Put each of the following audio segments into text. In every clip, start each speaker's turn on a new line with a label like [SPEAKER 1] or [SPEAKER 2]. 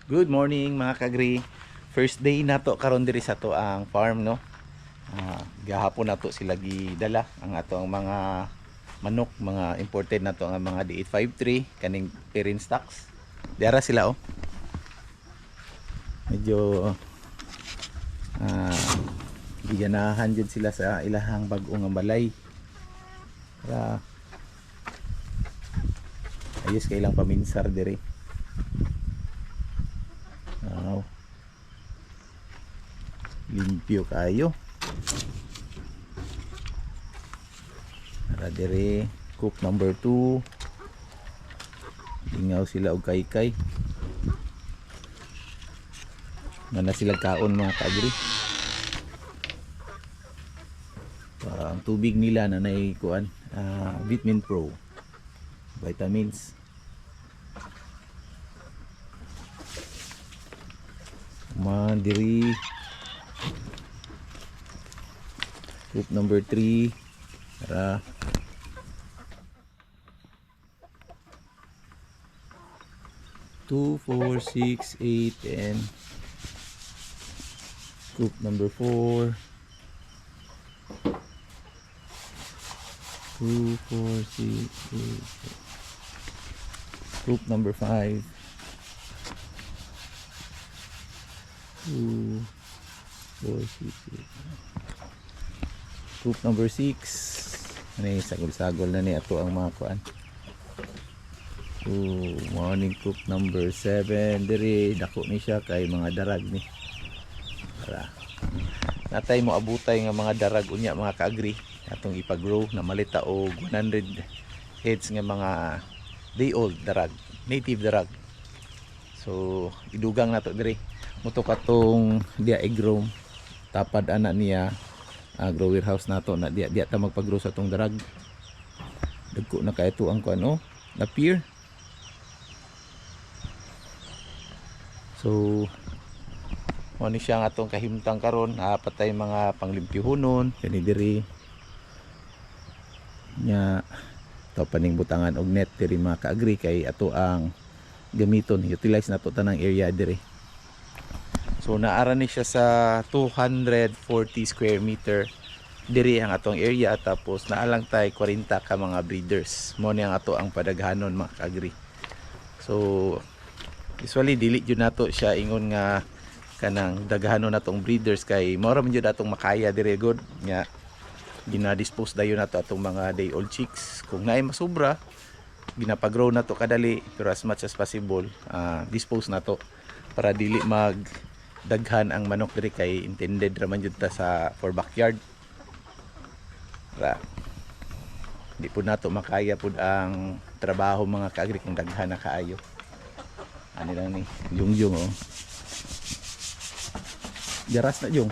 [SPEAKER 1] Good morning mga kagri. First day na to karon diri sa to ang farm no. Gahapon na to sila gidala ang ato ang mga manok, mga imported na to ang mga D853 kaning parent stocks. Diara sila oh. Medyo giganahan jud sila sa ilahang bag-o nga balay. Para ayos kay ilang paminsar diri. Limpyo kayo. Para dire cook number 2. Lingaw sila og kay-kay. Mana sila kaon mga kagri. Ang tubig nila na kuan Vitamin Pro vitamins. Mandiri group number 3 para 2, 4, 6, 8 and group number 4 2, 4, 6, 8 group number 5 2, 4, 6, 8 group number 6 ani sagol-sagol na ni ato ang mga kuan. Morning group number 7 diri dako ni siya kay mga darag ni para natay mo abutay nga mga darag unya mga kaagri atong ipagrow na malita og 100 heads nga mga day old darag, native darag. So idugang nato diri muto katong dia egg room tapad ana niya grower house nato na dia ta magpag-grow sa tong darag. Dagko na kay ito ang kuan na pier. So mo ni siya nga atong kahimtang karon patay mga panglimpyuhonon kani diri nya to paning butangan og net diri mga kaagri kay ato ang gamiton utilize nato tanang area diri. So naara ni siya sa 240 square meter diri ang atong area tapos naalang tay 40 ka mga breeders. Mo ni ang ato ang padaghanon mga kaagri. So usually dili jud nato siya ingon nga kanang daghanon natong breeders kay mao ra man jud atong makaya diri good nya gina-dispose dayon nato atong mga day old chicks. Kung naay masobra ginapag-grow nato kadali pero as much as possible dispose nato para dili mag daghan ang manok diri kay intended ra man jud ta sa for backyard. Para di po nato makaya pud ang trabaho mga kaagri kung daghan na kaayo. Ani lang ni yung jaras na yung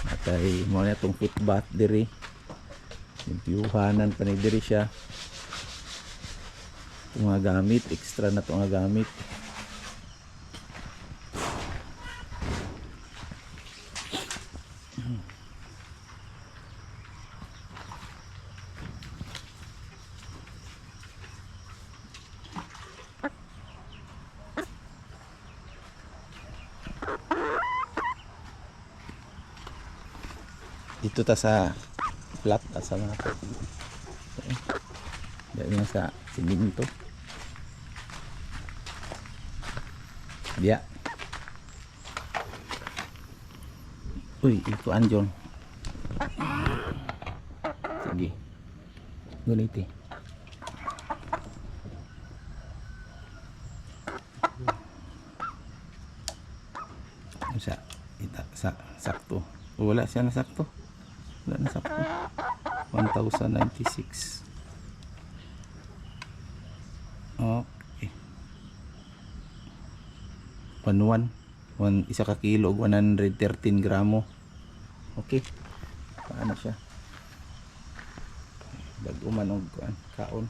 [SPEAKER 1] atay mo na itong footbath diri limpyuhanan pa ni diri siya itong mga gamit extra na itong mga gamit. Dito ta sa flat asa mga to. Dahil sa siminto. Dia. Uy, ito anjong. Sige. Guniti. Sa ita sa sakto. Wala siya na sakto. Wala na sakto. 1096. Okay. 1 isa ka kilo 113 gramo. Okay. Paano siya? Dag-uman og kaon.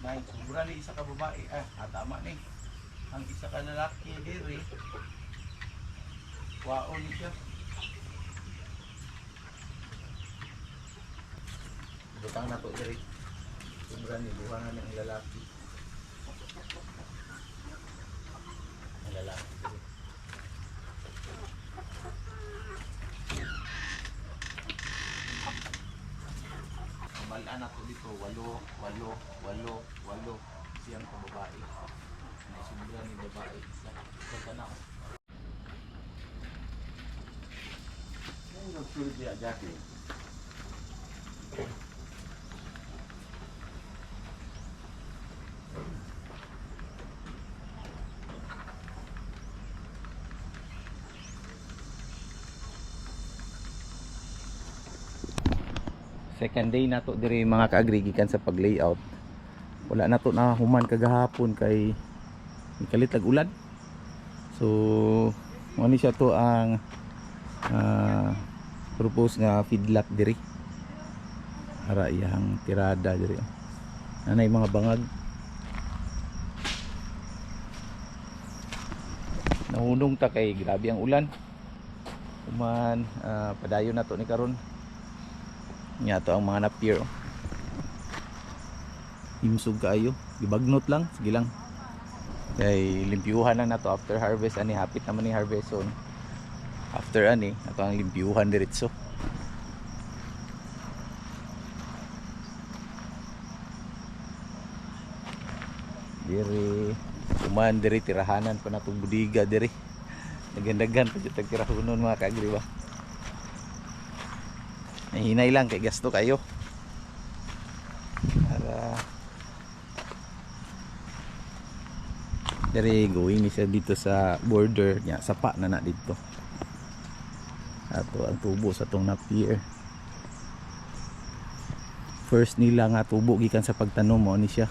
[SPEAKER 1] Nay, sobra ni isa ka babae. Tama ni. Ang isa ka lalaki diri. Waon ni siya. Butang na to diri. Sobra ni buhangan ng lalaki. Ang lalaki diri. Malaan ako dito, 8 siyang babae. May sobra ni babae isa. Kanta na ako. Ang nagsulit niya, Jackie. Second day na to diri mga kaagri gikan sa pag-layout. Wala na to na human kagahapon kay ikalit lag ulan. So mo ni siya to ang propose nga feedlot diri. Ara iyang tirada diri. Nanay mga bangag. Nahunong ta kay grabe ang ulan. Human padayon na to ni karon. Nya to ang mga napier. Himsog kaayo, gibagnot lang, sige lang. Kay limpyuhan lang na to after harvest ani, hapit naman ni harvest so after ani ato ang limpyuhan diretso. Diri kuman diri tirahanan pa natong budiga diri. Nagandagan pa jud tag tirahonon mga kaagri ba. Hinay lang kay gasto kayo para dari going ni siya dito sa border niya, sapa na dito ato ang tubo sa tong napier. First nila nga tubo gikan sa pagtanom mo ni siya,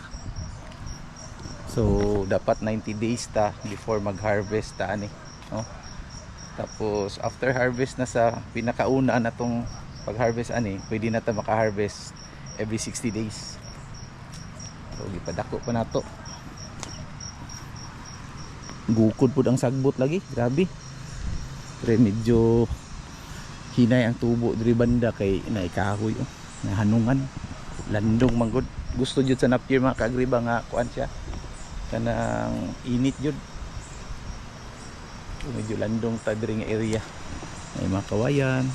[SPEAKER 1] so dapat 90 days ta before mag harvest ta ani, no? Tapos after harvest na sa pinakauna na tong pag harvest ani, pwede na ta maka-harvest every 60 days. So gipadako pa nato. Gukod pud ang sagbot lagi, grabe. Pero medyo hinay ang tubo diri banda kay naikahoy nahanungan. Landong manggod. Gusto jud sa napier mga kaagriba nga kuan siya. Kanang init jud. So, medyo landong ta diri nga area. May mga kawayan.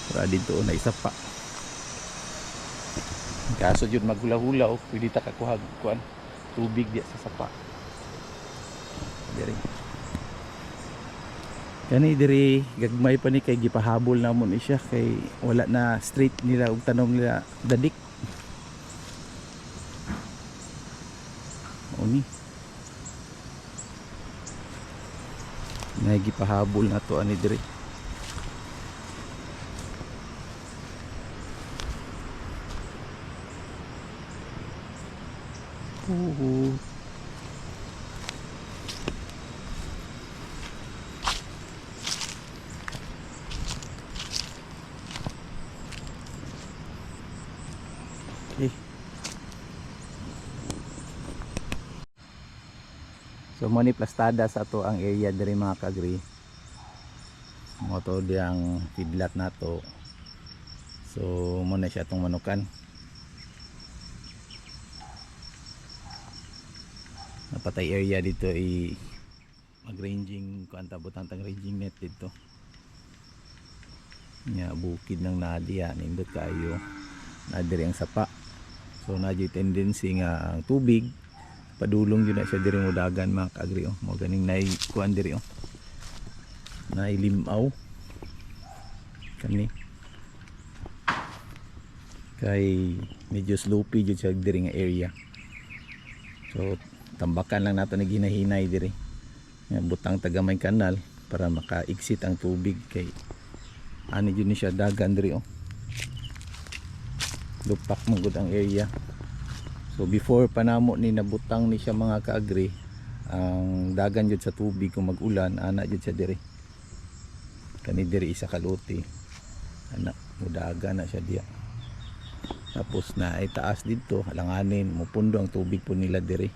[SPEAKER 1] Para dito na isa pa. Kaso yun maghula-hula pwede ta kakuha kuan tubig diya sa sapa. Diri. Kani diri gagmay pa ni kay gipahabol namon siya kay wala na straight nila og tanom nila dadik. Oni. Nay gipahabol na to ani diri. Okay. So mo ni plastada sa to ang area diri mga kaagri. Mo to diyang feedlot nato. So mo na siya tong manukan. Napatay area dito mag-ranging kuanta butang tang ranging net dito. Nya bukid ng Nadia nindot kayo. Nadiri ang sapa. So nadyo tendency nga ang tubig padulong yun na siya diri mo dagan mga kaagri mo ganing nay kuan diri nay limaw kani kay medyo sloopy jud siya diri nga area. So tambakan lang nato ni ginahinay diri nga butang tagamay kanal para maka-exit ang tubig kay ani jud ni siya dagan diri lupak man gud ang area. So before pa namo ni nabutang ni siya mga kaagri ang dagan jud sa tubig kung mag-ulan ana jud siya diri kani diri isa kaluti ana mudaga na siya diya. Tapos na ay taas dito, alanganin, mupundo ang tubig po nila dire.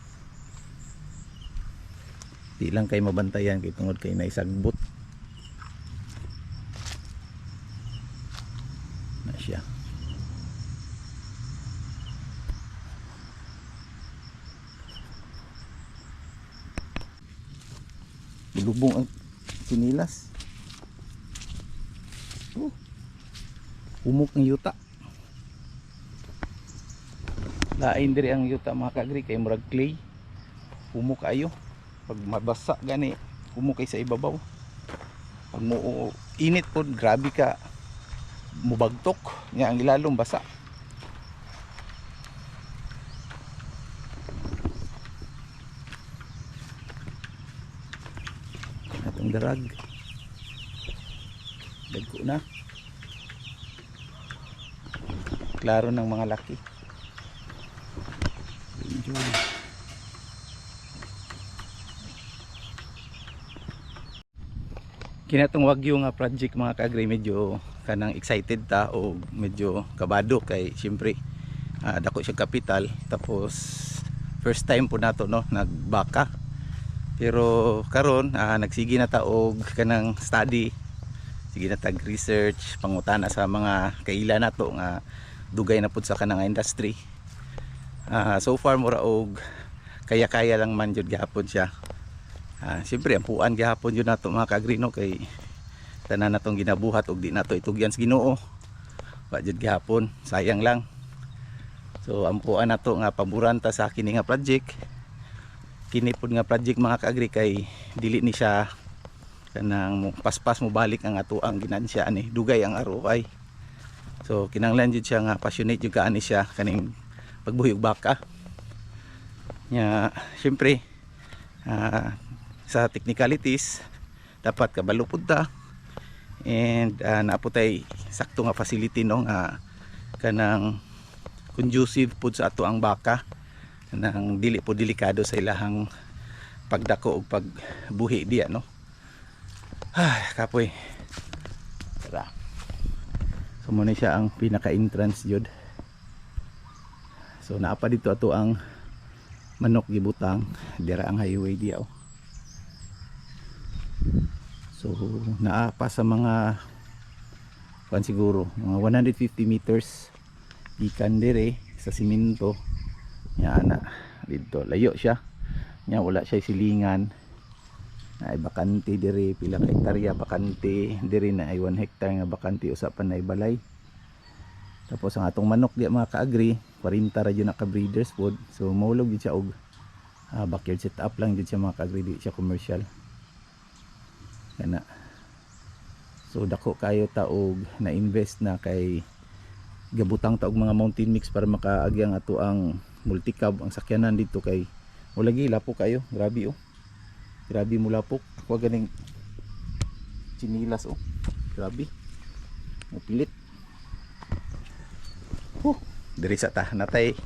[SPEAKER 1] Di lang kay mabantayan kay tungod kay naisagbot na siya. Lubong ang sinilas. Humok ng yuta. Lain diri ang yuta mga kaagri kay murag clay. Humok ayo. Pag mabasa gani, humok kay sa ibabaw. Pag mo init po, grabe ka mubagtok nya ang ilalom basa. Atong darag. Dagko na. Klaro ng mga laki. Enjoy. Kinatong wagyo nga project mga kaagri, medyo kanang excited ta o medyo kabado kay siyempre dako siya kapital, tapos first time po nato no nagbaka. Pero karon nagsige na ta og kanang study, sige na tag research pangutana sa mga kaila nato nga dugay na pud sa kanang industry. So far mura og kaya-kaya lang man jud gihapon siya. Siyempre ang puan gihapon yun nato mga kagrino kay tanan natong ginabuhat og di nato itugyan sa Ginoo. Wa jud gihapon, sayang lang. So ang puan nato nga paboranta sa kini nga project. Kini pud nga project mga kaagri kay dili ni siya kanang paspas mo balik ang ato ang ginansya ani, dugay ang ROI. So kinahanglan jud siya nga passionate jud kaani siya kaning pagbuhi og baka. Nya siyempre sa technicalities dapat kabalo pud ta, and naaputay sakto nga facility no nga kanang conducive pud sa ato ang baka, kanang dili po delikado sa ilahang pagdako ug pagbuhi diya no. Kapoy tara. So muna siya ang pinaka entrance jud. So naapa dito ato ang manok gibutang dira ang highway diya. So naapa sa mga siguro mga 150 meters ikan dire sa simento nya ana dito layo siya nya wala siya silingan na ay bakante dire, pila ka hektarya bakante dire, na ay 1 hectare nga bakante usapan na balay. Tapos ang atong manok di mga kaagri 40 ra yun naka breeders food, so maulog yun siya og backyard setup lang yun siya mga kaagri, di siya commercial kana. So dako kayo taog na invest na kay gabutang taog mga mountain mix para makaagyang ato ang multicab ang sakyanan dito kay ulagi lapok kayo, grabe grabe mo lapok. Ako ganing chinilas grabe mapilit. Diri sa ta natay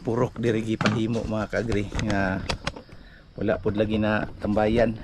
[SPEAKER 1] purok diri gipahimo mga kaagri nga wala pud lagi na tambayan.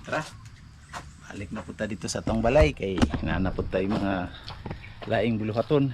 [SPEAKER 1] Tara, balik na punta dito sa tong balay kay nanapod tayo mga laing buluhaton.